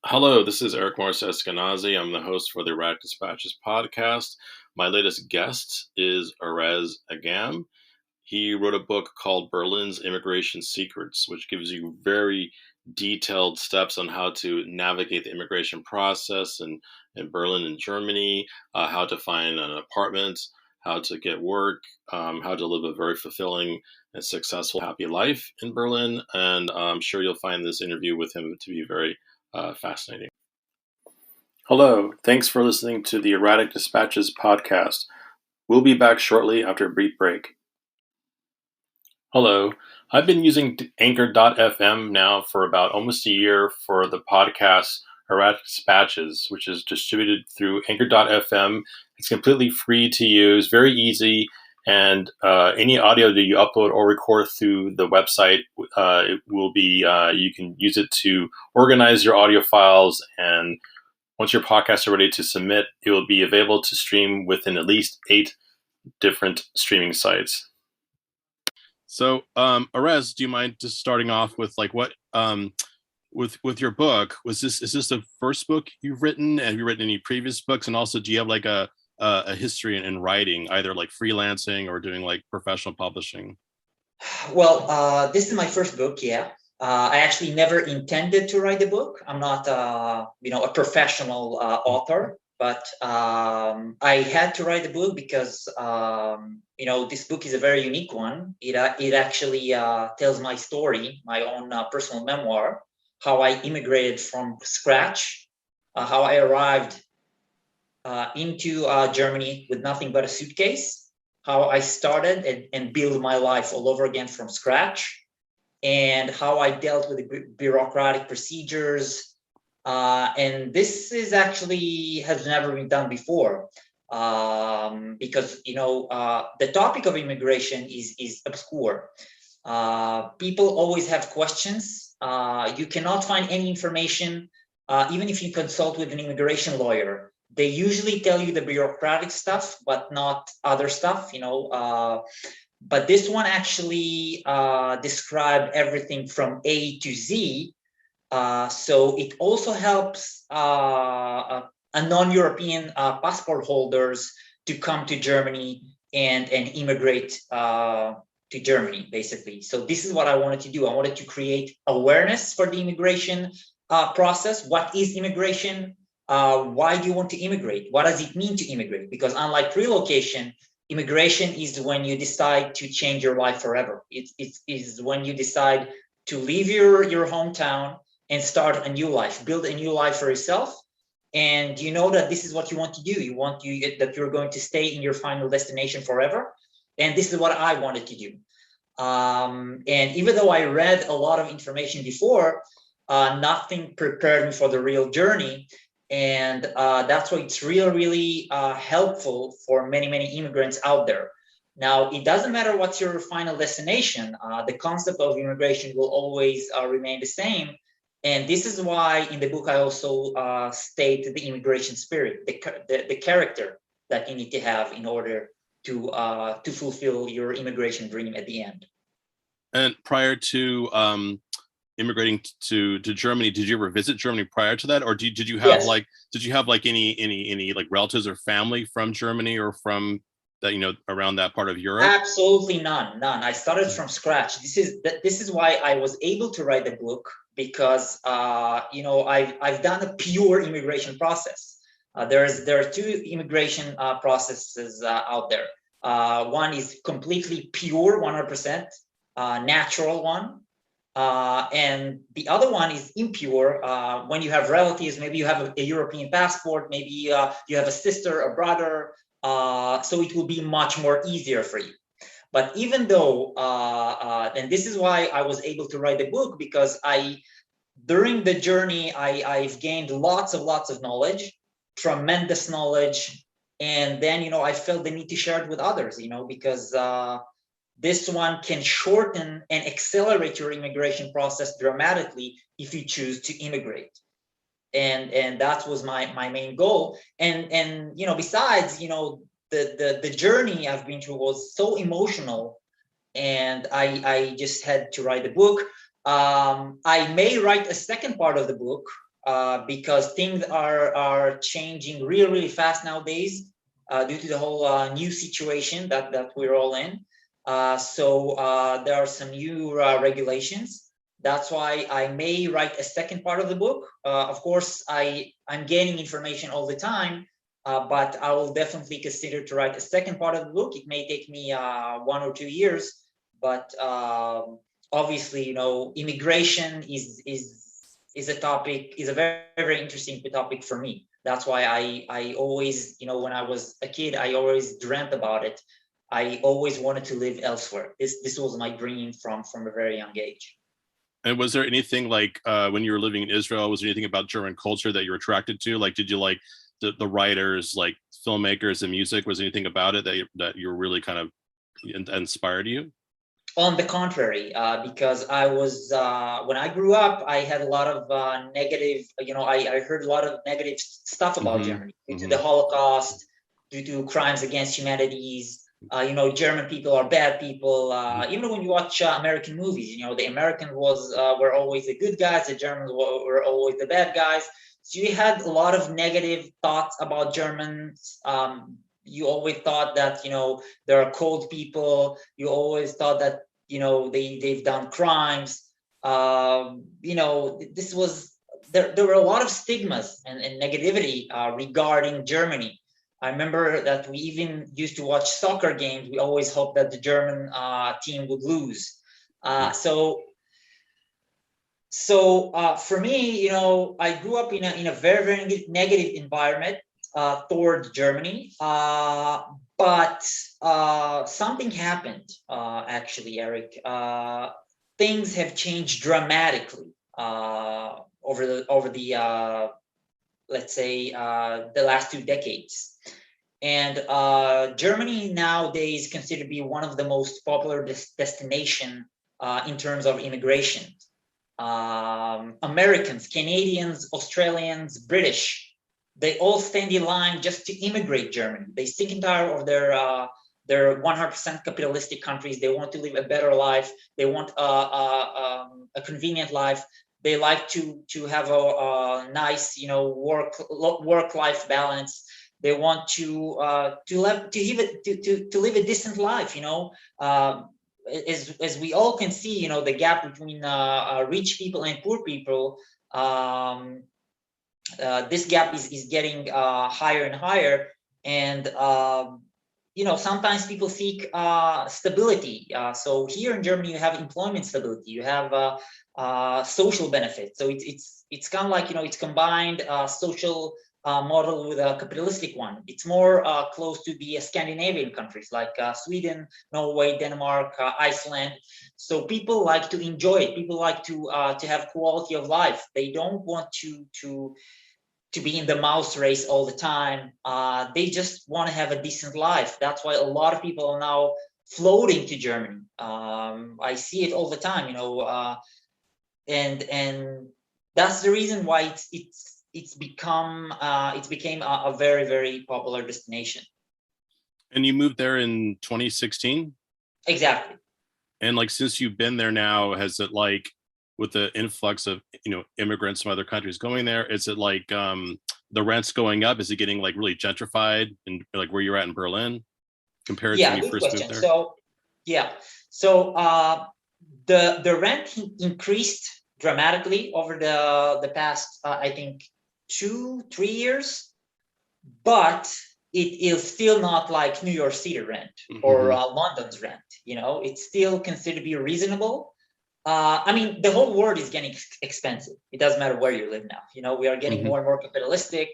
Hello, this is Eric Morris Eskenazi. I'm the host for the Erratic Dispatches podcast. My latest guest is Erez Agam. He wrote a book called Berlin's Immigration Secrets, which gives you very detailed steps on how to navigate the immigration process in Berlin and Germany, how to find an apartment, how to get work, how to live a very fulfilling and successful, happy life in Berlin. And I'm sure you'll find this interview with him to be very fascinating. Hello, thanks for listening to the Erratic Dispatches podcast. We'll be back shortly after a brief break. Hello, I've been using Anchor.fm now for about almost a year for the podcast Erratic Dispatches, which is distributed through Anchor.fm. It's completely free to use, very easy, and any audio that you upload or record through the website, it will be you can use it to organize your audio files, and once your podcasts are ready to submit, it will be available to stream within at least 8 different streaming sites. So, Erez, do you mind just starting off with what with your book? Is this the first book you've written? Have you written any previous books? And also, do you have like a history in writing, either like freelancing or doing like professional publishing? Well, this is my first book. Yeah, I actually never intended to write the book. I'm not, a professional author, but I had to write the book because this book is a very unique one. It actually tells my story, my own personal memoir, how I immigrated from scratch, how I arrived into Germany with nothing but a suitcase, how I started and built my life all over again from scratch, and how I dealt with the bureaucratic procedures. And this is actually has never been done before, because the topic of immigration is obscure. People always have questions. You cannot find any information, even if you consult with an immigration lawyer. They usually tell you the bureaucratic stuff, but not other stuff, but this one actually described everything from A to Z. So it also helps a non-European passport holders to come to Germany and immigrate to Germany, basically. So this is what I wanted to do. I wanted to create awareness for the immigration process. What is immigration? Why do you want to immigrate? What does it mean to immigrate? Because unlike relocation, immigration is when you decide to change your life forever. It is when you decide to leave your hometown and start a new life, build a new life for yourself. And you know that this is what you want to do. That you're going to stay in your final destination forever. And this is what I wanted to do. And even though I read a lot of information before, nothing prepared me for the real journey. And that's why it's really helpful for many immigrants out there. Now, it doesn't matter what's your final destination. The concept of immigration will always remain the same. And this is why in the book I also state the immigration spirit, the character that you need to have in order to fulfill your immigration dream at the end. And prior to immigrating to Germany, did you ever visit Germany prior to that, or did you have Yes. any like relatives or family from Germany or from that around that part of Europe? Absolutely none. I started from scratch. This is why I was able to write the book, because I've done a pure immigration process. There are two immigration processes out there. One is completely pure, 100% natural one. And the other one is impure, when you have relatives. Maybe you have a European passport, maybe you have a sister, a brother, so it will be much more easier for you. But even though, and this is why I was able to write the book, because during the journey, I've gained lots of knowledge, tremendous knowledge. And then, I felt the need to share it with others, because this one can shorten and accelerate your immigration process dramatically if you choose to immigrate. And that was my main goal. And besides, the journey I've been through was so emotional, and I just had to write the book. I may write a second part of the book, because things are changing really, really fast nowadays due to the whole new situation that we're all in. So there are some new regulations. That's why I may write a second part of the book. Of course, I'm gaining information all the time, but I will definitely consider to write a second part of the book. It may take me 1 or 2 years, but obviously, immigration is a topic, is a very, very interesting topic for me. That's why I always, when I was a kid, I always dreamt about it. I always wanted to live elsewhere. This was my dream from a very young age. And was there anything like when you were living in Israel, was there anything about German culture that you were attracted to? Like, did you like the writers, like filmmakers and music? Was there anything about it that you were really kind of inspired you? On the contrary, because I was when I grew up, I had a lot of negative. I heard a lot of negative stuff about Germany due to the Holocaust, due to crimes against humanities. German people are bad people. Even when you watch American movies, the Americans were always the good guys, the Germans were always the bad guys. So you had a lot of negative thoughts about Germans. You always thought that they're cold people. You always thought that they've done crimes. This was there were a lot of stigmas and negativity regarding Germany. I remember that we even used to watch soccer games. We always hoped that the German team would lose. So for me, I grew up in a very, very negative environment toward Germany. But something happened, actually, Eric. Things have changed dramatically over the let's say the last 2 decades. And Germany nowadays is considered to be one of the most popular destination in terms of immigration. Americans, Canadians, Australians, British, they all stand in line just to immigrate Germany. They sick and tired of their 100% capitalistic countries. They want to live a better life. They want a convenient life. They like to have a nice, work-life balance. They want to live a decent life. As we all can see, the gap between rich people and poor people. This gap is getting higher and higher, and sometimes people seek stability. So here in Germany, you have employment stability, you have social benefits. So it's kind of like it's combined social model with a capitalistic one. It's more close to the Scandinavian countries like Sweden, Norway, Denmark, Iceland. So people like to enjoy it. People like to have quality of life. They don't want to be in the mouse race all the time. They just want to have a decent life. That's why a lot of people are now floating to Germany. I see it all the time, and that's the reason why it's became a very, very popular destination. And you moved there in 2016? Exactly. And like, since you've been there now, has it like, with the influx of immigrants from other countries going there, is it like the rents going up? Is it getting like really gentrified, and like where you're at in Berlin compared to when you first moved there? So the rent increased dramatically over the past I think 2-3 years, but it is still not like New York City rent or London's rent. It's still considered to be reasonable. I mean, the whole world is getting expensive. It doesn't matter where you live now. We are getting more and more capitalistic.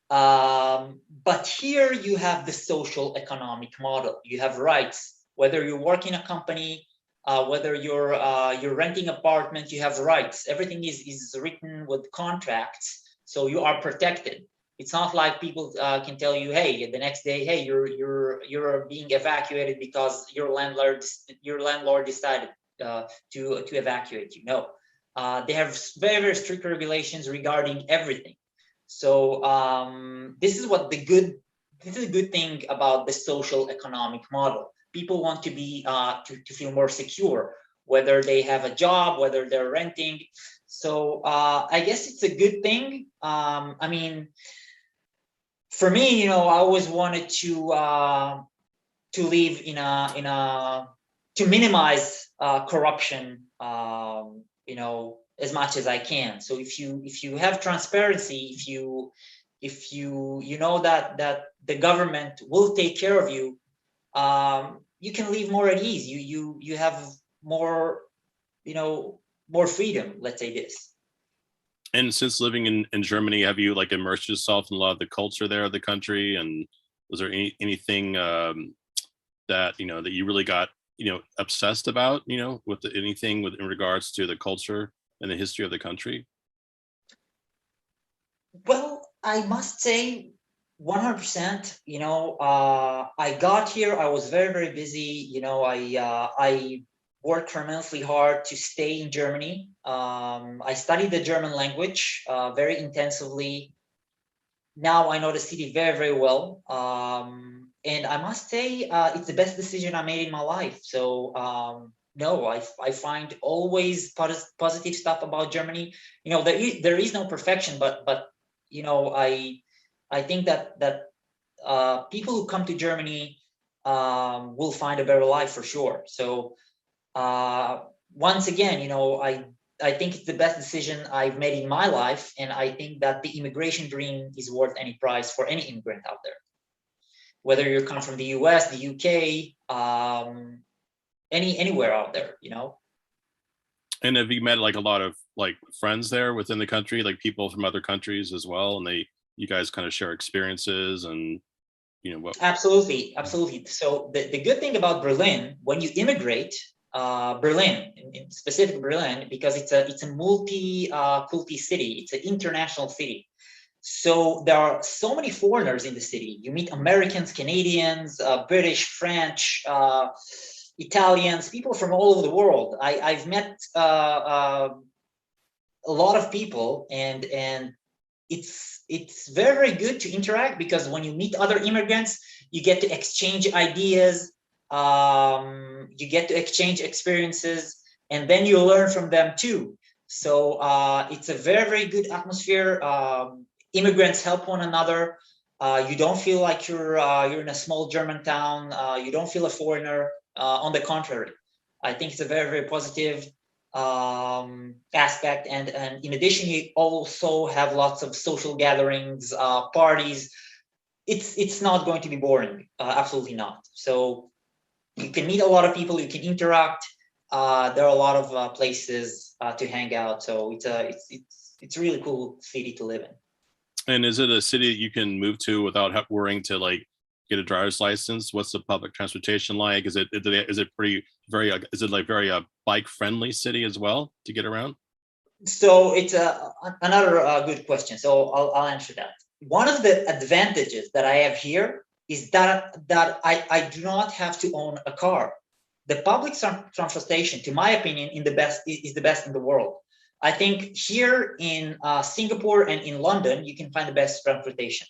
But here you have the social economic model. You have rights. Whether you work in a company, whether you're renting apartment, you have rights. Everything is written with contracts, so you are protected. It's not like people can tell you, hey, the next day, hey, you're being evacuated because your landlord decided to evacuate you. No, they have very, very strict regulations regarding everything. So this is a good thing about the social economic model. People want to be to feel more secure, whether they have a job, whether they're renting. So I guess it's a good thing. I mean, for me, I always wanted to live in a to minimize corruption, as much as I can. So if you have transparency, if you know that the government will take care of you, you can live more at ease. You have more, more freedom. Let's say this. And since living in Germany, have you like immersed yourself in a lot of the culture there of the country? And was there anything that that you really got obsessed about with anything with in regards to the culture and the history of the country? Well, I must say 100%. I got here, I was very, very busy. I worked tremendously hard to stay in Germany. I studied the German language very intensively. Now I know the city very, very well. And I must say, it's the best decision I made in my life. So, no, I find always positive stuff about Germany. There is no perfection, but I think that people who come to Germany will find a better life for sure. So once again, I think it's the best decision I've made in my life, and I think that the immigration dream is worth any price for any immigrant out there, whether you come from the U.S., the U.K., anywhere out there. And have you met like a lot of like friends there within the country, like people from other countries as well, and you guys kind of share experiences and what? Absolutely, absolutely. So the good thing about Berlin, when you immigrate, Berlin, in specific Berlin, because it's a multi-culti city, it's an international city. So there are so many foreigners in the city. You meet Americans, Canadians, British, French, Italians, people from all over the world. I've met a lot of people, and it's very, very good to interact, because when you meet other immigrants, you get to exchange ideas, you get to exchange experiences, and then you learn from them too. So it's a very, very good atmosphere. Immigrants help one another. You don't feel like you're in a small German town. You don't feel a foreigner. On the contrary, I think it's a very, very positive aspect. And in addition, you also have lots of social gatherings, parties. It's not going to be boring. Absolutely not. So you can meet a lot of people. You can interact. There are a lot of places to hang out. So it's a really cool city to live in. And is it a city that you can move to without worrying to like get a driver's license? What's the public transportation like? Is it pretty very is it like very bike friendly city as well to get around? So it's another good question. So I'll answer that. One of the advantages that I have here is that I do not have to own a car. The public transportation, to my opinion, is the best in the world. I think here in Singapore and in London, you can find the best transportation.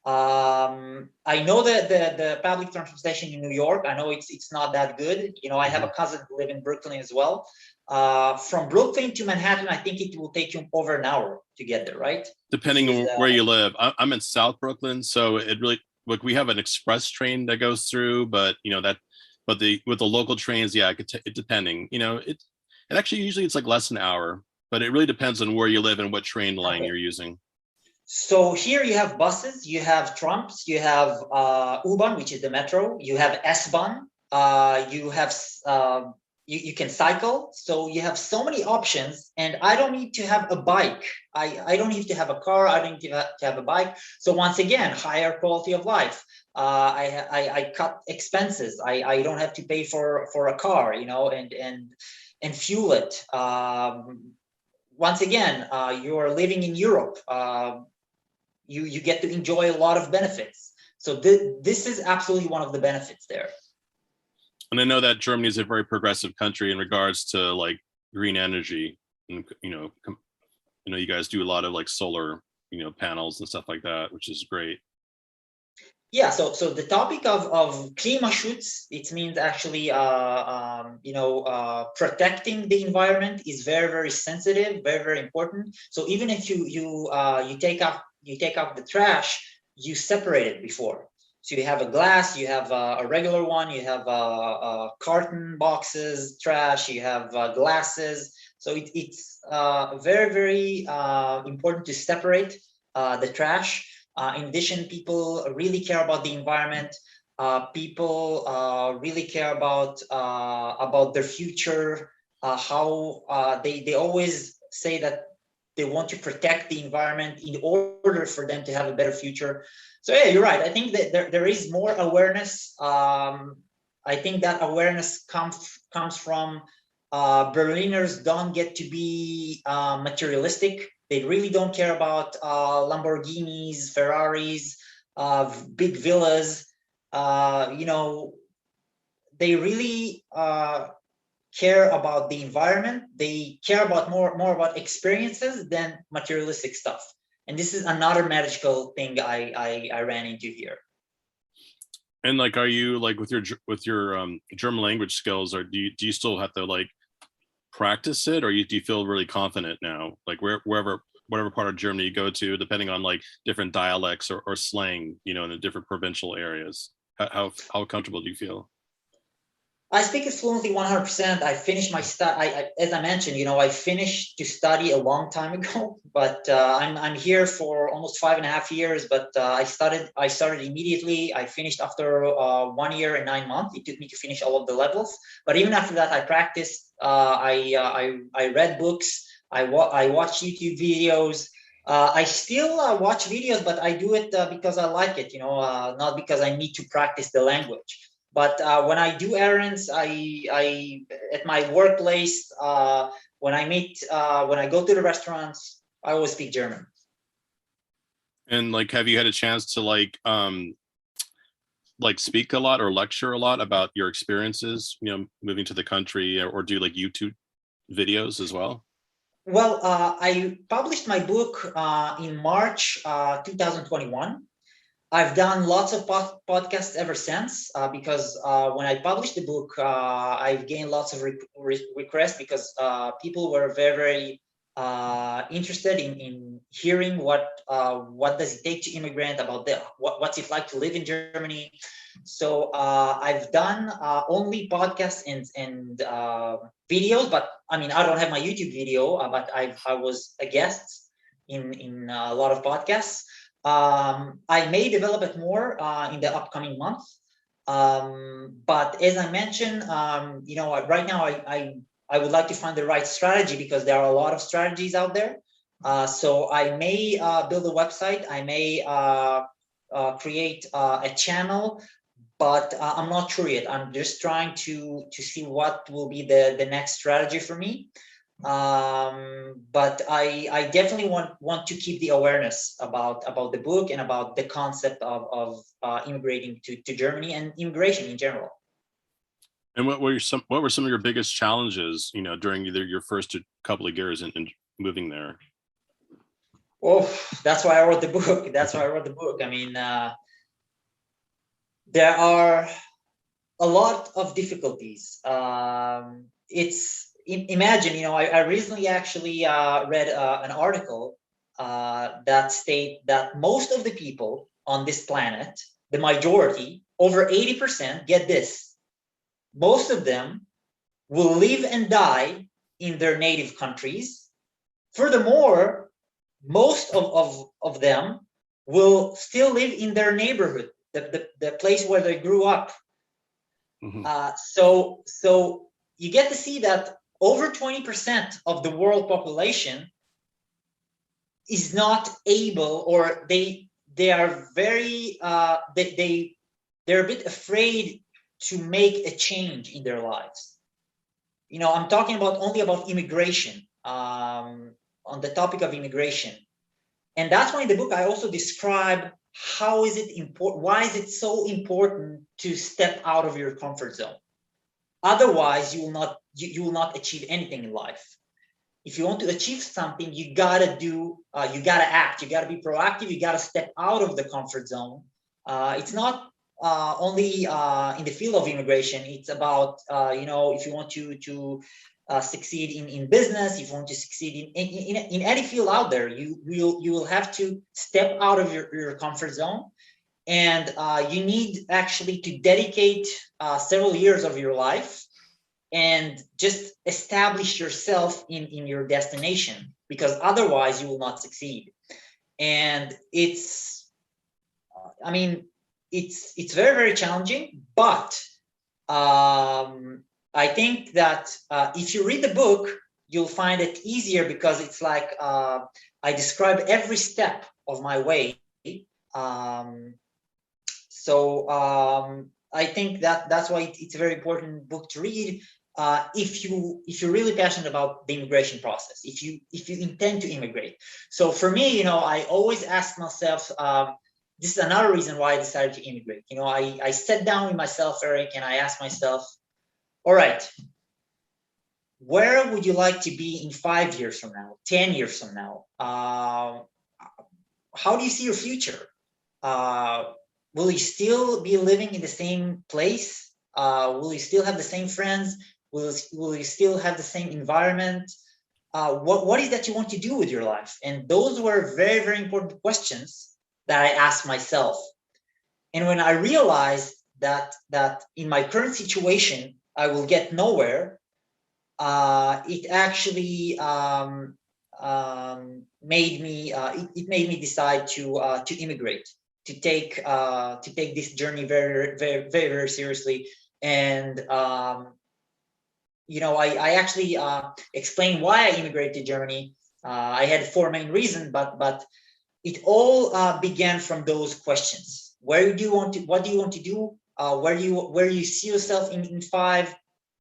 I know that the public transportation in New York, I know it's not that good. I have a cousin who live in Brooklyn as well. From Brooklyn to Manhattan, I think it will take you over an hour to get there, right? Depending on where you live. I'm in South Brooklyn, so it really like we have an express train that goes through, but but with the local trains, yeah, it depending. It actually usually it's like less than an hour, but it really depends on where you live and what train line you're using. So here you have buses, you have trams, you have U-Bahn, which is the metro, you have S-Bahn, you have you can cycle. So you have so many options, and I don't need to have a bike. I don't need to have a car. I don't need to have a bike. So once again, higher quality of life. I cut expenses. I don't have to pay for a car, and fuel it. Once again, you're living in Europe. You get to enjoy a lot of benefits. So this is absolutely one of the benefits there. And I know that Germany is a very progressive country in regards to like green energy, and you guys do a lot of like solar panels and stuff like that, which is great. Yeah, so the topic of Klimaschutz, it means actually protecting the environment is very, very sensitive, very, very important. So even if you take out the trash, you separate it before. So you have a glass, you have a regular one, you have carton boxes, trash, you have glasses. So it's very, very important to separate the trash. In addition, people really care about the environment. People really care about their future. How they always say that they want to protect the environment in order for them to have a better future. So yeah, you're right. I think that there is more awareness. I think that awareness comes from Berliners don't get to be materialistic. They really don't care about Lamborghinis, Ferraris, big villas. You know, they really care about the environment. They care about more about experiences than materialistic stuff. And this is another magical thing I ran into here. And like, are you like with your German language skills, or do you still have to like practice it, or do you feel really confident now? Like wherever whatever part of Germany you go to, depending on like different dialects or slang, you know, in the different provincial areas, how comfortable do you feel? I speak it fluently 100%. I finished my study. As I mentioned, I finished to study a long time ago, but I'm here for almost 5.5 years. But I started immediately. I finished after 1 year and 9 months. It took me to finish all of the levels. But even after that, I practiced. I read books. I watched YouTube videos. I still watch videos, but I do it because I like it. Not because I need to practice the language. But when I do errands, I at my workplace, when I go to the restaurants, I always speak German. And like, have you had a chance to like speak a lot or lecture a lot about your experiences, you know, moving to the country, or do like YouTube videos as well? Well, I published my book in March 2021. I've done lots of podcasts ever since because when I published the book, I've gained lots of requests because people were very, very interested in hearing what does it take to immigrant, about what's it like to live in Germany. So I've done only podcasts and videos, but I mean I don't have my YouTube video, but I was a guest in a lot of podcasts. I may develop it more in the upcoming month. But as I mentioned, right now I would like to find the right strategy because there are a lot of strategies out there. So I may build a website. I may create a channel, but I'm not sure yet. I'm just trying to see what will be the next strategy for me. But I definitely want to keep the awareness about the book and about the concept of immigrating to Germany and immigration in general. And what were some of your biggest challenges, you know, during either your first couple of years in moving there? Oh, that's why I wrote the book. That's why I wrote the book. I mean, there are a lot of difficulties. Imagine, I recently actually read an article that state that most of the people on this planet, the majority, over 80%, get this. Most of them will live and die in their native countries. Furthermore, most of them will still live in their neighborhood, the place where they grew up. Mm-hmm. So you get to see that over 20% of the world population is not able, or they are very they're a bit afraid to make a change in their lives. I'm talking about only about immigration, on the topic of immigration. And that's why in the book I also describe how is it important, why is it so important to step out of your comfort zone. Otherwise, you will not achieve anything in life. If you want to achieve something, you gotta act, you gotta be proactive, you gotta step out of the comfort zone It's not only in the field of immigration. It's about if you want to succeed in business, if you want to succeed in any field out there, you will have to step out of your comfort zone, and you need actually to dedicate several years of your life and just establish yourself in your destination, because otherwise you will not succeed. And it's very, very challenging, but I think that if you read the book, you'll find it easier, because it's like I describe every step of my way. I think that's why it's a very important book to read. If you're really passionate about the immigration process, if you intend to immigrate. So for me, I always ask myself, this is another reason why I decided to immigrate. I sat down with myself, Eric, and I asked myself, all right, where would you like to be in 5 years from now, 10 years from now? How do you see your future? Will you still be living in the same place? Will you still have the same friends? Will you still have the same environment? What is that you want to do with your life? And those were very, very important questions that I asked myself. And when I realized that in my current situation I will get nowhere, it actually made me decide to immigrate, to take this journey very, very, very, very seriously. And I actually explained why I immigrated to Germany. I had 4 main reasons, but it all began from those questions. What do you want to do? Where do you see yourself in 5,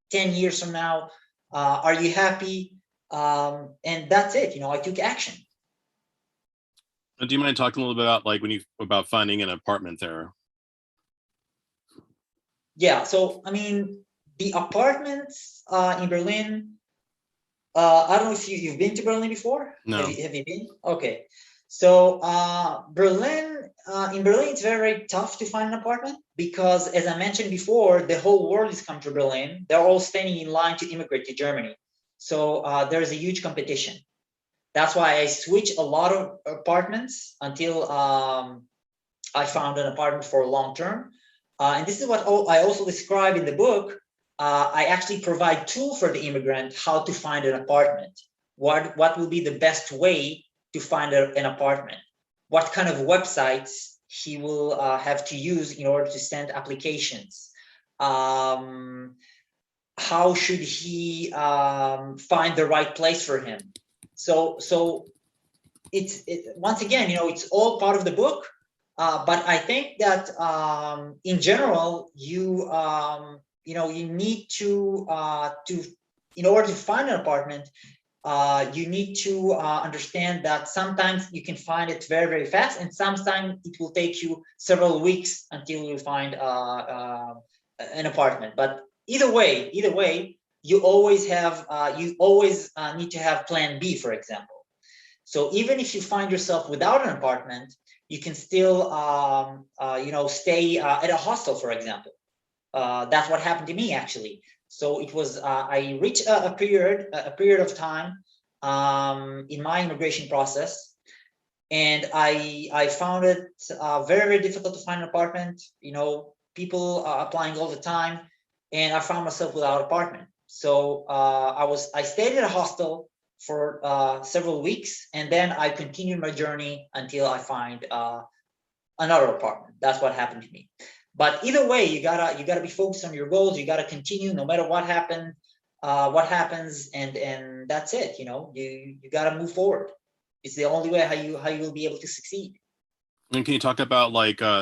10 years from now? Are you happy? And that's it. I took action. Do you mind talking a little bit about about finding an apartment there? Yeah. So the apartments in Berlin. I don't know if you've been to Berlin before. No. Have you been? Okay. So Berlin, in Berlin, it's very, very tough to find an apartment, because, as I mentioned before, the whole world is coming to Berlin. They're all standing in line to immigrate to Germany. So there's a huge competition. That's why I switched a lot of apartments until I found an apartment for long term. And this is what I also describe in the book. I actually provide tools for the immigrant how to find an apartment. What will be the best way to find an apartment? What kind of websites he will have to use in order to send applications? How should he find the right place for him? So it's once again, it's all part of the book. But I think that in general, you need to in order to find an apartment, you need to understand that sometimes you can find it very, very fast, and sometimes it will take you several weeks until you find an apartment. But either way, you always need to have plan B, for example. So even if you find yourself without an apartment, you can still stay at a hostel, for example. That's what happened to me, actually. So it was I reached a period of time in my immigration process, and I found it very, very difficult to find an apartment. People are applying all the time, and I found myself without an apartment. So I stayed at a hostel for several weeks, and then I continued my journey until I find another apartment. That's what happened to me. But either way, you gotta be focused on your goals. You gotta continue no matter what happens, and that's it. You gotta move forward. It's the only way how you will be able to succeed. And can you talk about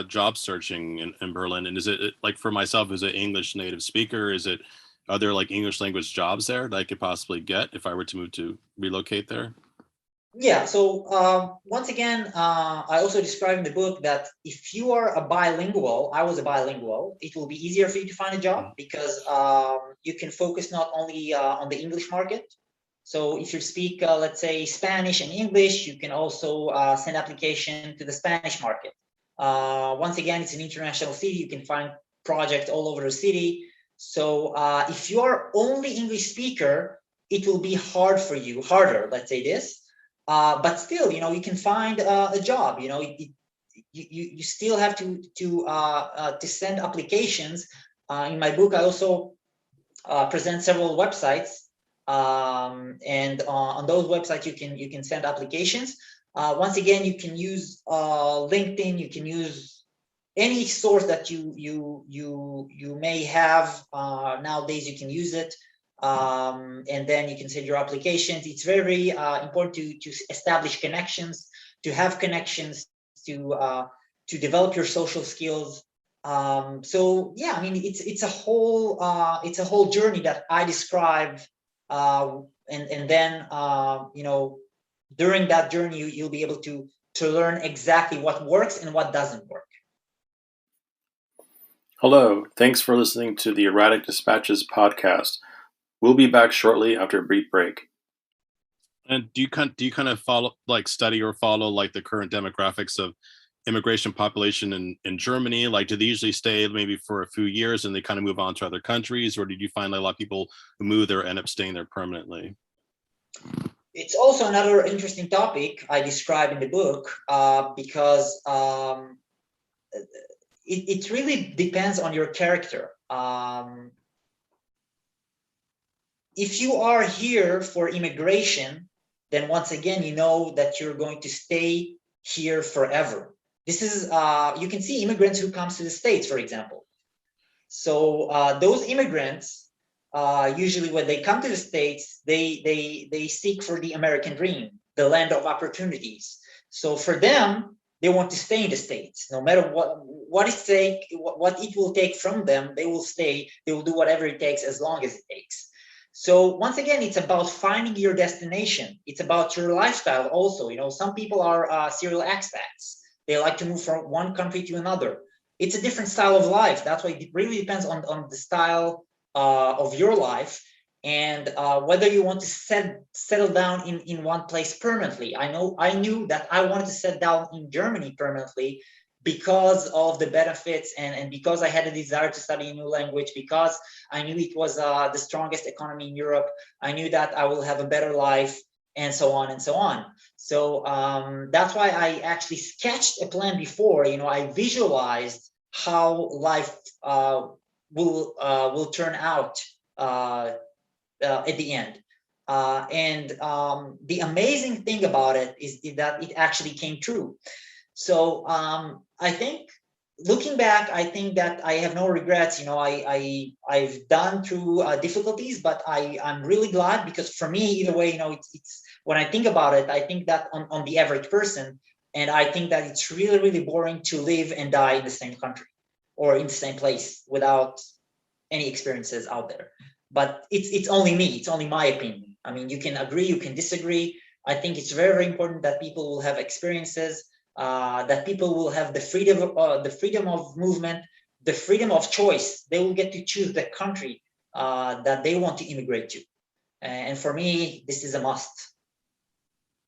job searching in Berlin? And is it like, for myself as an English native speaker, are there English language jobs there that I could possibly get if I were to relocate there? Yeah. So once again, I also describe in the book that if you are a bilingual, I was a bilingual, it will be easier for you to find a job, because you can focus not only on the English market. So if you speak, let's say, Spanish and English, you can also send application to the Spanish market. Once again, it's an international city. You can find projects all over the city. So if you are only English speaker, it will be harder, let's say this. But still, you can find a job. You still have to send applications. In my book, I also present several websites, and on those websites you can send applications. Once again, you can use LinkedIn. You can use any source that you may have. Nowadays, you can use it, and then you can send your applications. It's very important to establish connections, to have connections, to develop your social skills. So yeah, I mean, it's a whole journey that I describe, and then during that journey you'll be able to learn exactly what works and what doesn't work. Hello, thanks for listening to the Erratic Dispatches podcast. We'll be back shortly after a brief break. And do you kind of follow, like, study or follow like the current demographics of immigration population in Germany? Like, do they usually stay maybe for a few years and they kind of move on to other countries, or did you find like a lot of people who move there end up staying there permanently? It's also another interesting topic I describe in the book, because it really depends on your character. If you are here for immigration, then once again, you know that you're going to stay here forever. This is, you can see immigrants who comes to the States, for example. So those immigrants, usually when they come to the States, they seek for the American dream, the land of opportunities. So for them, they want to stay in the States. No matter what it will take from them, they will stay. They will do whatever it takes as long as it takes. So once again, it's about finding your destination. It's about your lifestyle also. Some people are serial expats. They like to move from one country to another. It's a different style of life. That's why it really depends on the style of your life, and whether you want to settle down in one place permanently. I knew that I wanted to settle down in Germany permanently because of the benefits, and because I had a desire to study a new language, because I knew it was the strongest economy in Europe. I knew that I will have a better life, and so on and so on. So that's why I actually sketched a plan before. I visualized how life will turn out at the end. And the amazing thing about it is that it actually came true. So I think, looking back, I think that I have no regrets. I've done through difficulties, but I'm really glad, because for me, either way, it's when I think about it, I think that on the average person, and I think that it's really, really boring to live and die in the same country or in the same place without any experiences out there. But it's only me. It's only my opinion. I mean, you can agree, you can disagree. I think it's very, very important that people will have experiences, that people will have the freedom of movement, the freedom of choice. They will get to choose the country that they want to immigrate to. And for me, this is a must.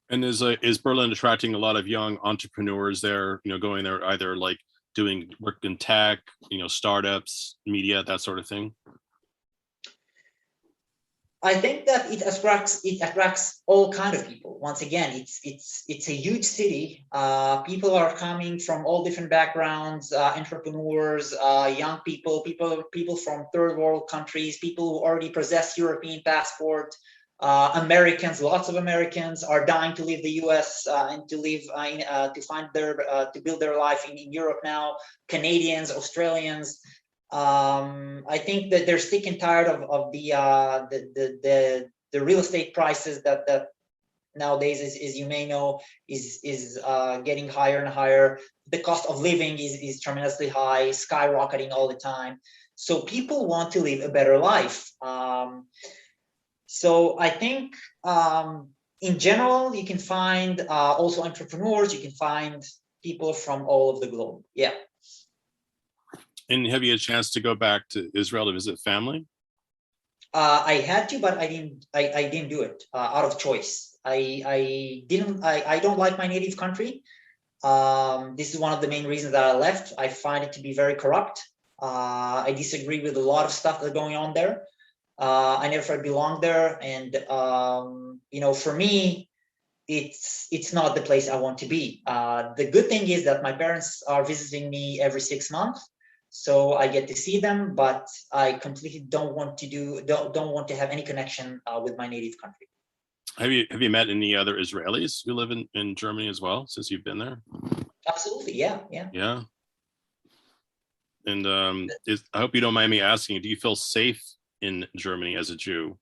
And is Berlin attracting a lot of young entrepreneurs there, going there either like doing work in tech, startups, media, that sort of thing? I think that it attracts all kind of people. Once again, it's a huge city. People are coming from all different backgrounds, entrepreneurs, young people from third world countries, people who already possess European passport. Americans, lots of Americans are dying to leave the U.S. And to live to build their life in Europe now. Canadians, Australians. I think that they're sick and tired of the real estate prices that nowadays, as you may know, is getting higher and higher. The cost of living is tremendously high, skyrocketing all the time. So people want to live a better life. So I think in general, you can find also entrepreneurs. You can find people from all over the globe. Yeah. And have you had a chance to go back to Israel to visit family? I had to, but I didn't do it out of choice. I don't like my native country. This is one of the main reasons that I left. I find it to be very corrupt. I disagree with a lot of stuff that's going on there. I never felt belong there, and for me, it's not the place I want to be. The good thing is that my parents are visiting me every 6 months, so I get to see them. But I completely don't want to have any connection with my native country. Have you met any other Israelis who live in Germany as well since you've been there? Absolutely, yeah. Yeah. And I hope you don't mind me asking, do you feel safe in Germany as a Jew?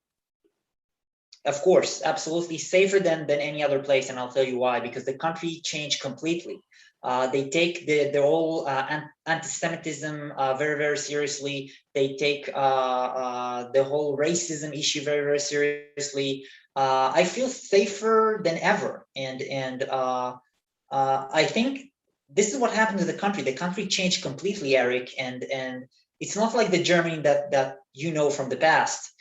Of course, absolutely safer than any other place, and I'll tell you why. Because the country changed completely. They take the whole anti-Semitism very, very seriously. They take the whole racism issue very, very seriously. I feel safer than ever, and I think this is what happened to the country. The country changed completely, Eric, and it's not like the Germany that from the past.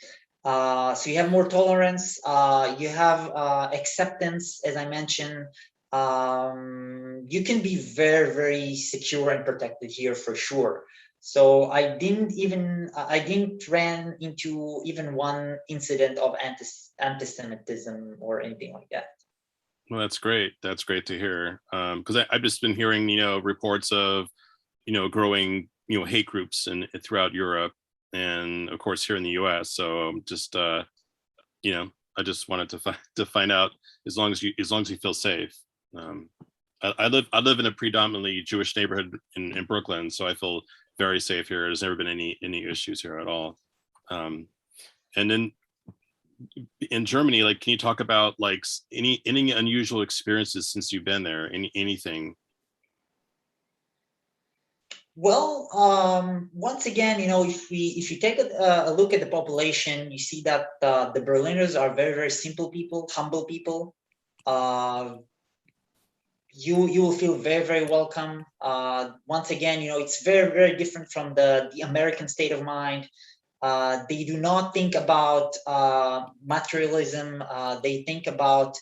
So you have more tolerance, you have acceptance, as I mentioned. You can be very, very secure and protected here for sure. So I didn't ran into even one incident of anti-Semitism or anything like that. Well, that's great. That's great to hear. Because I've just been hearing, reports of, growing, hate groups throughout Europe, and of course here in the U.S. So just, I just wanted to find out, as long as you feel safe. I live in a predominantly Jewish neighborhood in Brooklyn, so I feel very safe here. There's never been any issues here at all. And then in Germany, like, can you talk about like any unusual experiences since you've been there? Anything? Well, once again, if you take a look at the population, you see that the Berliners are very, very simple people, humble people. You will feel very, very welcome. Once again, it's very, very different from the American state of mind. They do not think about materialism. They think about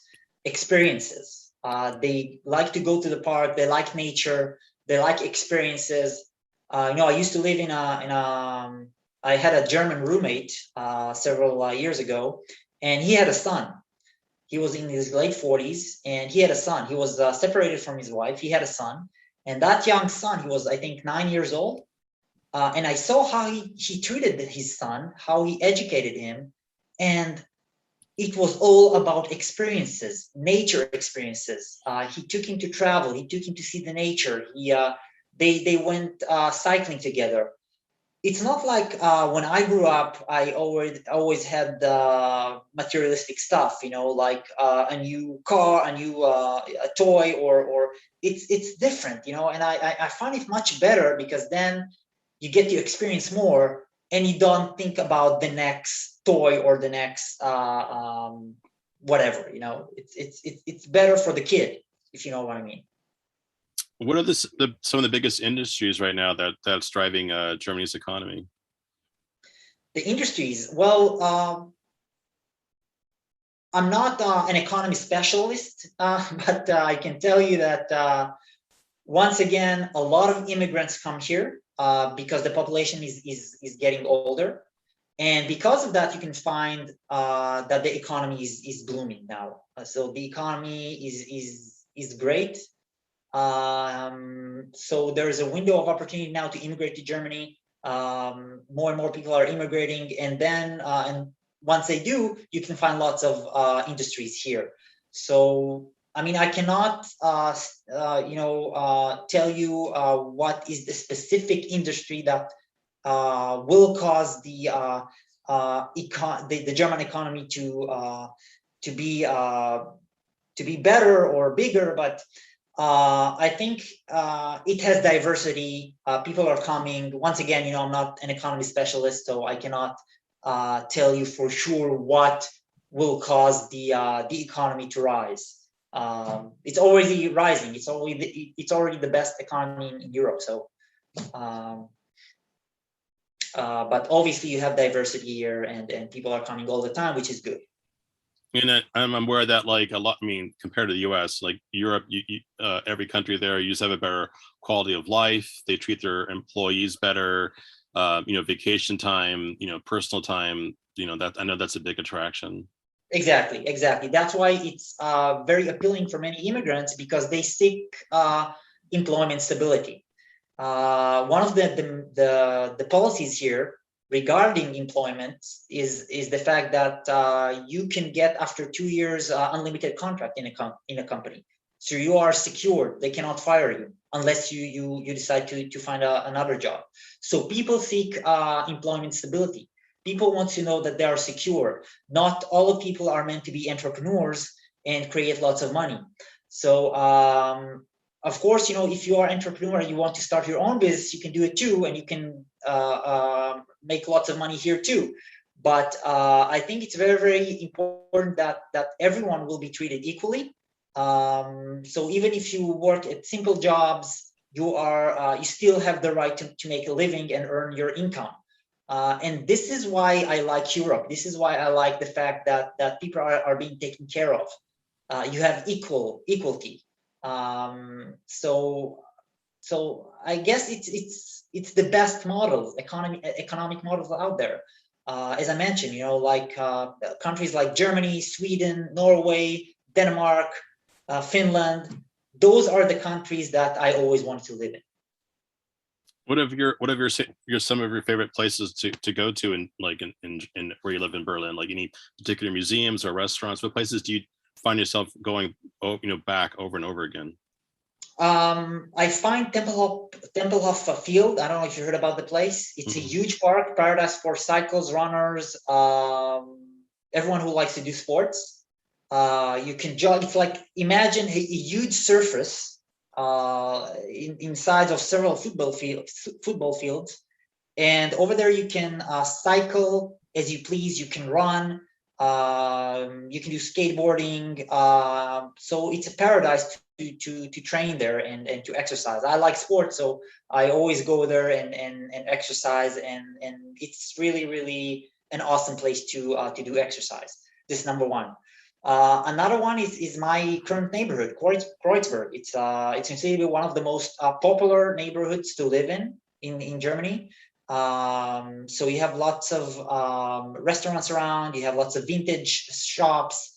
experiences. They like to go to the park. They like nature. They like experiences. I used to live I had a German roommate several years ago, and he had a son. He was in his late 40s, and he had a son. He was separated from his wife. He had a son, and that young son, he was, I think, 9 years old. And I saw how he treated his son, how he educated him, and it was all about experiences, nature experiences. He took him to travel. He took him to see the nature. They went cycling together. It's not like when I grew up, I always had materialistic stuff, like a new car, a new a toy, or it's different, and I find it much better, because then you get to experience more, and you don't think about the next toy or the next whatever. It's better for the kid, if you know what I mean. What are some of the biggest industries right now that's driving Germany's economy? The industries, well, I'm not an economy specialist, but I can tell you that once again, a lot of immigrants come here because the population is getting older, and because of that, you can find that the economy is blooming now. So the economy is great. So there is a window of opportunity now to immigrate to Germany. More and more people are immigrating, and then and once they do, you can find lots of industries here. So I mean, I cannot tell you what is the specific industry that will cause the German economy to be better or bigger, but I think it has diversity. People are coming. Once again, I'm not an economy specialist, so I cannot tell you for sure what will cause the economy to rise. It's already rising. It's already the best economy in Europe. So, but obviously you have diversity here, and people are coming all the time, which is good. And I'm aware that like a lot, I mean, compared to the US, like Europe, every country there, you just have a better quality of life. They treat their employees better, vacation time, personal time, that I know that's a big attraction. Exactly. That's why it's very appealing for many immigrants, because they seek employment stability. One of the policies here regarding employment is the fact that you can get after 2 years unlimited contract in a company. So you are secured. They cannot fire you unless you decide to find another job. So people seek employment stability. People want to know that they are secure. Not all of people are meant to be entrepreneurs and create lots of money. So of course, if you are an entrepreneur and you want to start your own business, you can do it too, and you can make lots of money here too. But I think it's very, very important that everyone will be treated equally. So even if you work at simple jobs, you still have the right to make a living and earn your income. And this is why I like Europe. This is why I like the fact that people are being taken care of. You have equality. So I guess it's the best models, economic models out there. As I mentioned, like countries like Germany, Sweden, Norway, Denmark, Finland. Those are the countries that I always wanted to live in. What are your some of your favorite places to go to in where you live in Berlin? Like any particular museums or restaurants? What places do you find yourself going, back over and over again? I find Tempelhof Field. I don't know if you heard about the place. It's a huge park, paradise for cycles, runners, everyone who likes to do sports. You can jog. It's like, imagine a huge surface inside of several football fields, and over there you can cycle as you please. You can run. You can do skateboarding. So it's a paradise to train there and to exercise. I like sports, so I always go there and exercise, and it's really, really an awesome place to do exercise. This is number one. Another one is my current neighborhood, Kreuzberg. It's considered one of the most popular neighborhoods to live in Germany. So you have lots of restaurants around. You have lots of vintage shops.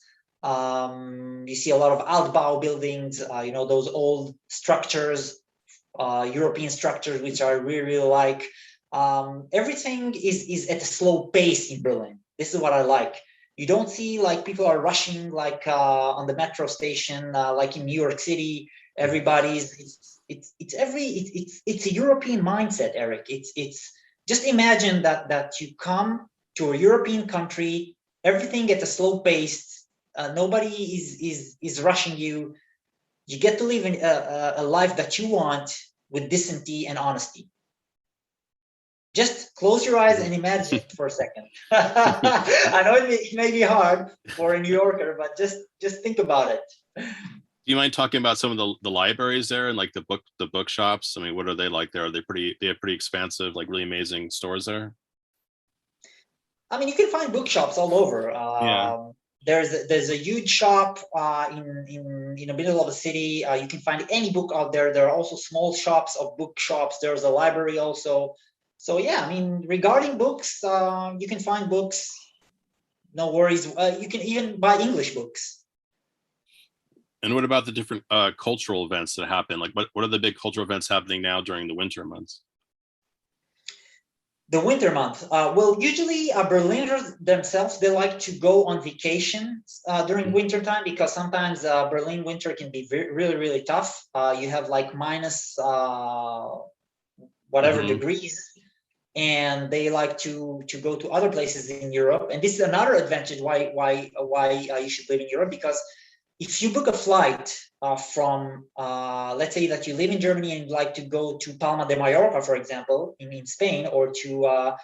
You see a lot of Altbau buildings. Those old structures, European structures, which I really, really like. Everything is at a slow pace in Berlin. This is what I like. You don't see like people are rushing like on the metro station, like in New York City. Everybody's it's a European mindset, Eric. It's just imagine that you come to a European country, everything at a slow pace. Nobody is rushing you. You get to live in a life that you want with decency and honesty. Just close your eyes and imagine it for a second. I know it may be hard for a New Yorker, but just think about it. Do you mind talking about some of the libraries there and like the bookshops? I mean, what are they like there? Are they have pretty expansive, like really amazing stores there? I mean, you can find bookshops all over. Yeah. There's a huge shop in the middle of the city. You can find any book out there. There are also small shops of bookshops. There's a library also. So yeah, I mean, regarding books, you can find books. No worries. You can even buy English books. And what about the different cultural events that happen? Like, what are the big cultural events happening now during the winter months? The winter month. Well, usually Berliners themselves, they like to go on vacation during winter time, because sometimes Berlin winter can be really, really tough. You have like minus whatever degrees, and they like to go to other places in Europe. And this is another advantage why you should live in Europe, because if you book a flight from, let's say that you live in Germany and you'd like to go to Palma de Mallorca, for example, in Spain, or to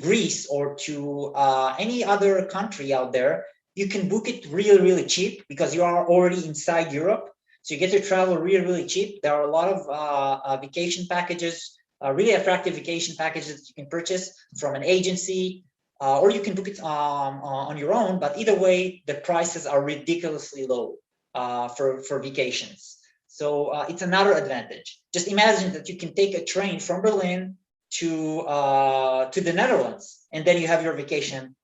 Greece, or to any other country out there, you can book it really, really cheap, because you are already inside Europe. So you get to travel really, really cheap. There are a lot of vacation packages, really attractive vacation packages that you can purchase from an agency. or you can book it on your own. But either way, the prices are ridiculously low for vacations. So it's another advantage. Just imagine that you can take a train from Berlin to the Netherlands, and then you have your vacation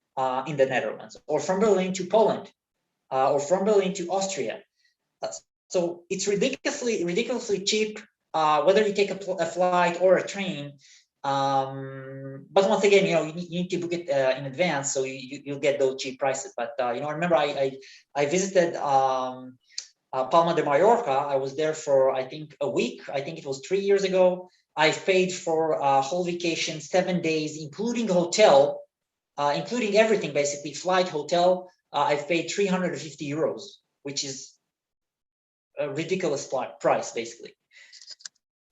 in the Netherlands, or from Berlin to Poland, or from Berlin to Austria. So it's ridiculously cheap, whether you take a flight or a train. But once again, you need to book it in advance, so you'll get those cheap prices. But I remember I visited Palma de Mallorca. I was there for, I think, a week. I think it was 3 years ago. I paid for a whole vacation, 7 days, including hotel, including everything, basically, flight, hotel. I've paid 350 euros, which is a ridiculous price, basically.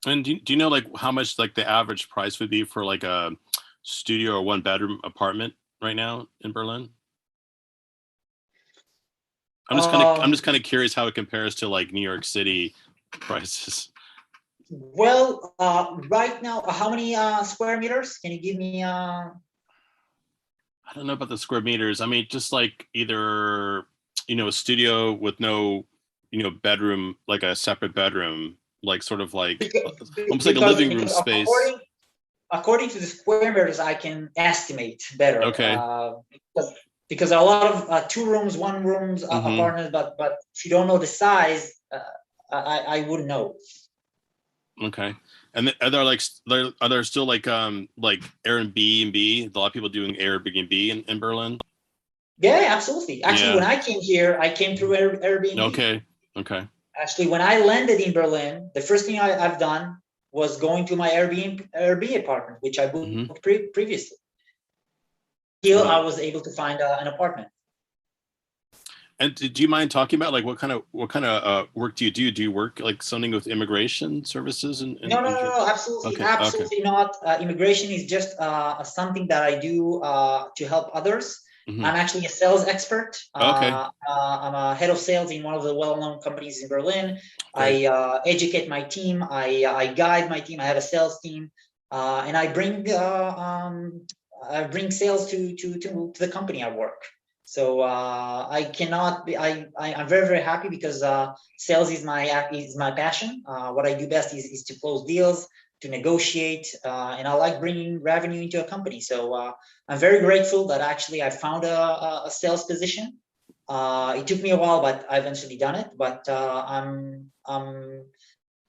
And do you know like how much like the average price would be for like a studio or 1-bedroom apartment right now in Berlin? I'm just kind of curious how it compares to like New York City prices. Well, right now, how many square meters? Can you give me? I don't know about the square meters. I mean, just like either a studio with no bedroom, like a separate bedroom, like sort of like almost like a living room space. According to the square meters, I can estimate better. Okay. Because a lot of 2 rooms, 1 rooms apartments, but if you don't know the size, I wouldn't know. Okay. And are there still like Airbnb? A lot of people doing Airbnb in Berlin. Yeah, absolutely. Actually, when I came here, I came through Airbnb. Okay. Actually, when I landed in Berlin, the first thing I've done was going to my Airbnb apartment, which I booked previously. Still, I was able to find an apartment. And do you mind talking about like what kind of work do you do? Do you work like something with immigration services? No, absolutely, absolutely not. Immigration is just something that I do to help others. I'm actually a sales expert. I'm a head of sales in one of the well-known companies in Berlin. I educate my team. I guide my team. I have a sales team, and I bring sales to the company I work. So I cannot be. I'm very, very happy because sales is my passion. What I do best is to close deals, to negotiate, and I like bringing revenue into a company. So I'm very grateful that actually I found a sales position. It took me a while, but I eventually done it. But I'm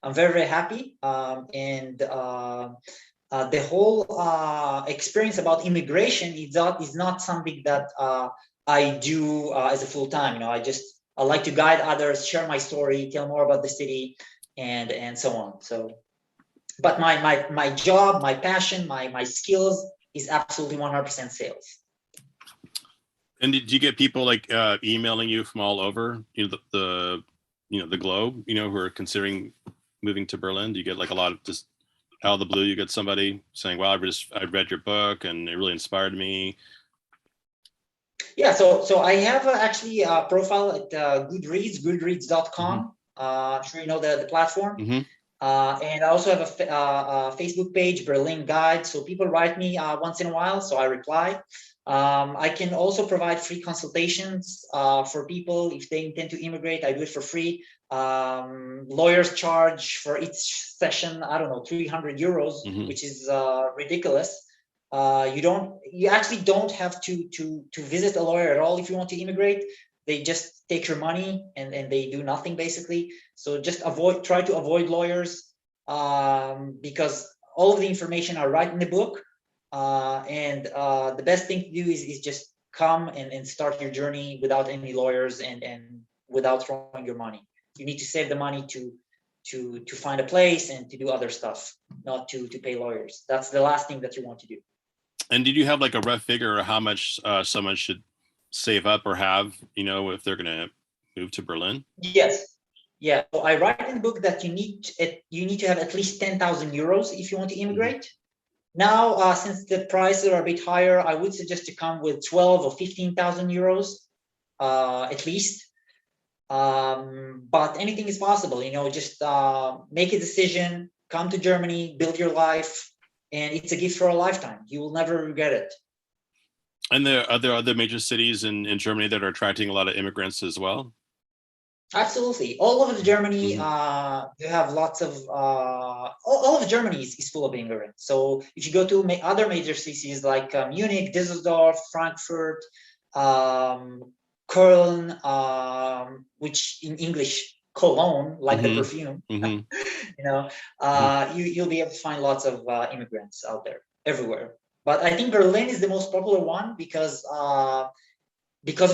very, very happy, and the whole experience about immigration is not something that I do as a full time. I like to guide others, share my story, tell more about the city, and so on. So, but my job, my passion, my skills is absolutely 100% sales. And did you get people like emailing you from all over, the globe, who are considering moving to Berlin? Do you get like a lot of just out of the blue? You get somebody saying, "Well, I read your book and it really inspired me." Yeah, so I have actually a profile at Goodreads, goodreads.com. I'm sure you know the platform. And I also have a Facebook page, Berlin Guide. So people write me once in a while, so I reply. I can also provide free consultations for people if they intend to immigrate. I do it for free. Lawyers charge for each session, I don't know, 300 euros, which is ridiculous. You actually don't have to visit a lawyer at all if you want to immigrate. They just take your money and they do nothing basically. So just try to avoid lawyers, because all of the information are right in the book. And the best thing to do is just come and start your journey without any lawyers and without throwing your money. You need to save the money to find a place and to do other stuff, not to pay lawyers. That's the last thing that you want to do. And did you have like a rough figure of how much someone should save up or have, if they're going to move to Berlin? Yes. Yeah. So I write in the book that you need to have at least 10,000 euros if you want to immigrate. Now, since the prices are a bit higher, I would suggest to come with 12 or 15,000 euros at least. But anything is possible. Just make a decision, come to Germany, build your life, and it's a gift for a lifetime. You will never regret it. And are there other major cities in Germany that are attracting a lot of immigrants as well? Absolutely. All over Germany, Mhm. you have lots of, all of Germany is full of immigrants. So if you go to other major cities like Munich, Düsseldorf, Frankfurt, um, Köln, which in English, Cologne, like the Mhm. perfume, Mhm. you know, Mhm. you'll be able to find lots of immigrants out there everywhere. But I think Berlin is the most popular one because of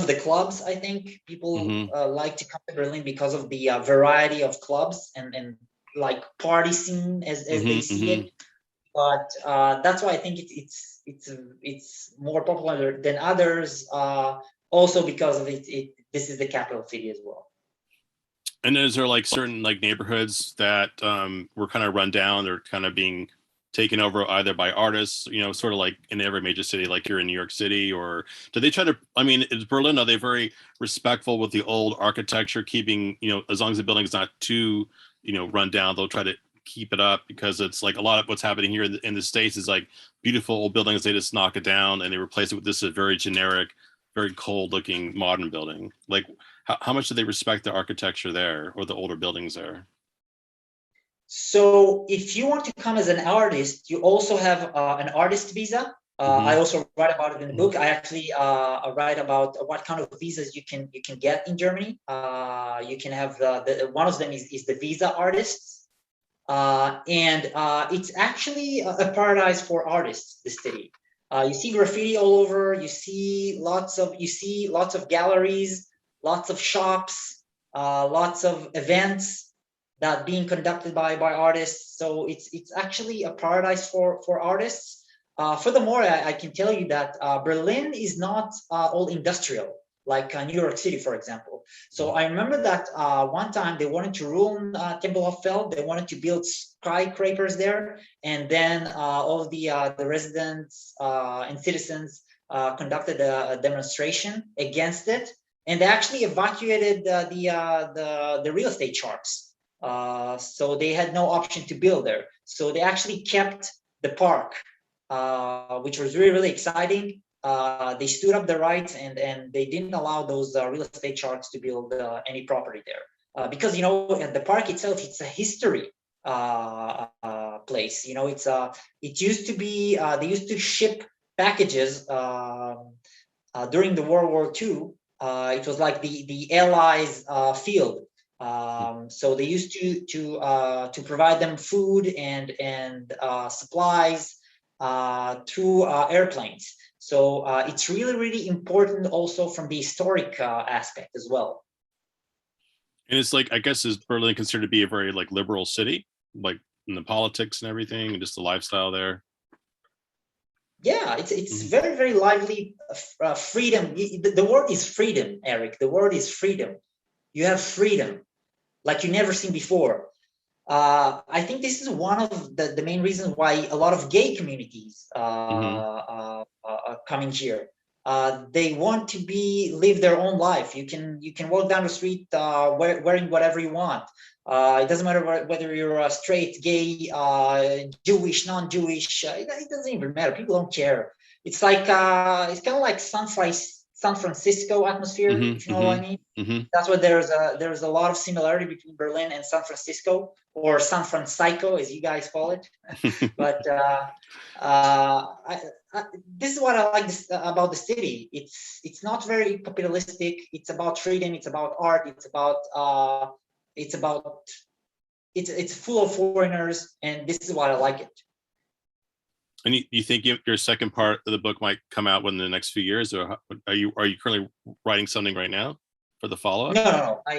the clubs. I think people Mhm. like to come to Berlin because of the variety of clubs and like party scene as they Mhm. see it. Mhm. But that's why I think it's more popular than others. Also because of this is the capital city as well. And is there like certain like neighborhoods that were kind of run down or kind of being taken over either by artists, sort of like in every major city, like you're in New York City, or do they try to, I mean, is Berlin, are they very respectful with the old architecture, keeping, as long as the building's not too, run down, they'll try to keep it up because it's like a lot of what's happening here in the States is like beautiful old buildings, they just knock it down and they replace it with this very generic, very cold looking modern building. Like how much do they respect the architecture there or the older buildings there? So if you want to come as an artist, you also have an artist visa. I Mm-hmm. also write about it in the book. I actually write about what kind of visas you can get in Germany. You can have the one of them is the visa artists, and it's actually a paradise for artists. The city. You see graffiti all over. You see lots of galleries, lots of shops, lots of events that being conducted by artists. So it's actually a paradise for artists. Furthermore, I can tell you that Berlin is not all industrial like New York City, for example. So I remember that one time they wanted to ruin Tempelhof. They wanted to build skyscrapers there, and then all of the residents and citizens conducted a demonstration against it, and they actually evacuated the real estate sharks. So they had no option to build there. So they actually kept the park, which was really, really exciting. They stood up the rights and they didn't allow those real estate sharks to build any property there. Because, the park itself, it's a history place. It used to be, they used to ship packages during the World War II. It was like the Allies' field. So they used to provide them food and supplies through airplanes. So it's really, really important also from the historic aspect as well. And it's like, I guess, is Berlin considered to be a very like liberal city, like in the politics and everything, and just the lifestyle there? Yeah, it's Mhm. very, very lively. Freedom. The word is freedom, Eric. The word is freedom. You have freedom like you never seen before. I think this is one of the main reasons why a lot of gay communities Mhm. are coming here. They want to live their own life. You can walk down the street wearing whatever you want. It doesn't matter whether you're a straight, gay, Jewish, non-Jewish. It doesn't even matter. People don't care. It's kind of like San Francisco atmosphere, Mhm. if you know what I Mhm. mean. Mhm. That's why there's a lot of similarity between Berlin and San Francisco, or San Francisco, as you guys call it. But this is what I like about the city. It's not very capitalistic. It's about freedom. It's about art. It's about it's full of foreigners, and this is why I like it. And you think your second part of the book might come out within the next few years, or are you currently writing something right now for the follow up? No, no, no. Oh,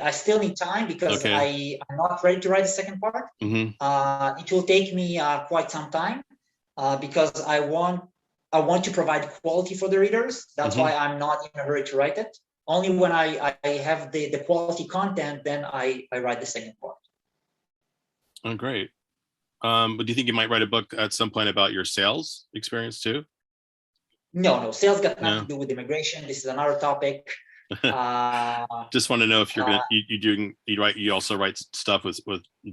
I still need time because okay. I'm not ready to write the second part. Hmm. It will take me quite some time because I want to provide quality for the readers. That's Hmm. why I'm not in a hurry to write it. Only when I have the quality content, then I write the second part. Oh, great. But do you think you might write a book at some point about your sales experience too? No, no, sales got nothing No. to do with immigration. This is another topic. Uh, Just want to know if you're uh, gonna you also write stuff with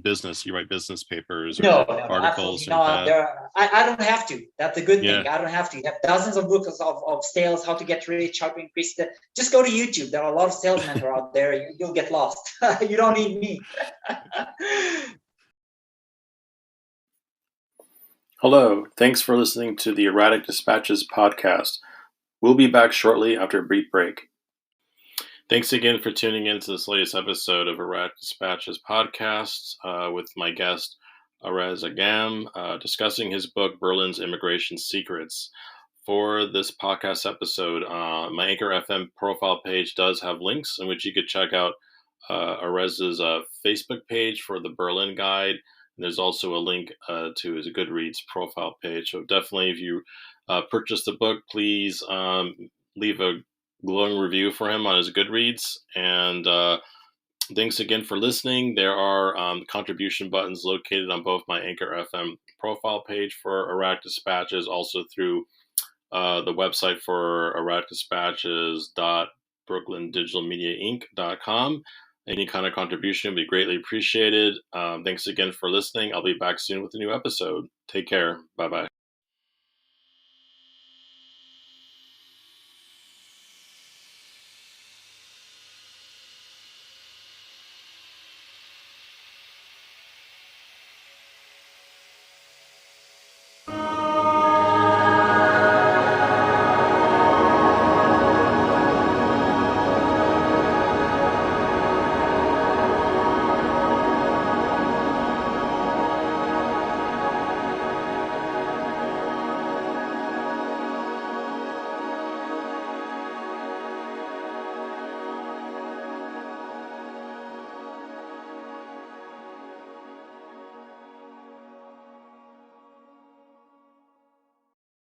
business. You write business papers or no, no, no, articles absolutely or like not. that. I don't have to. That's a good Yeah. thing. I don't have to. You have dozens of books of sales, how to get rich, how to increase the. Just go to YouTube. There are a lot of salesmen who are out there. You'll get lost. You don't need me. Hello, thanks for listening to the Erratic Dispatches podcast. We'll be back shortly after a brief break. Thanks again for tuning in to this latest episode of Erratic Dispatches podcast with my guest, Erez Agam, discussing his book, Berlin's Immigration Secrets. For this podcast episode, my Anchor FM profile page does have links in which you could check out Erez's Facebook page for the Berlin Guide. And there's also a link to his Goodreads profile page. So definitely, if you purchase the book, please leave a glowing review for him on his Goodreads. And thanks again for listening. There are contribution buttons located on both my Anchor FM profile page for Erratic Dispatches, also through the website for Erratic Dispatches brooklyndigitalmediainc.com. Any kind of contribution would be greatly appreciated. Thanks again for listening. I'll be back soon with a new episode. Take care. Bye-bye.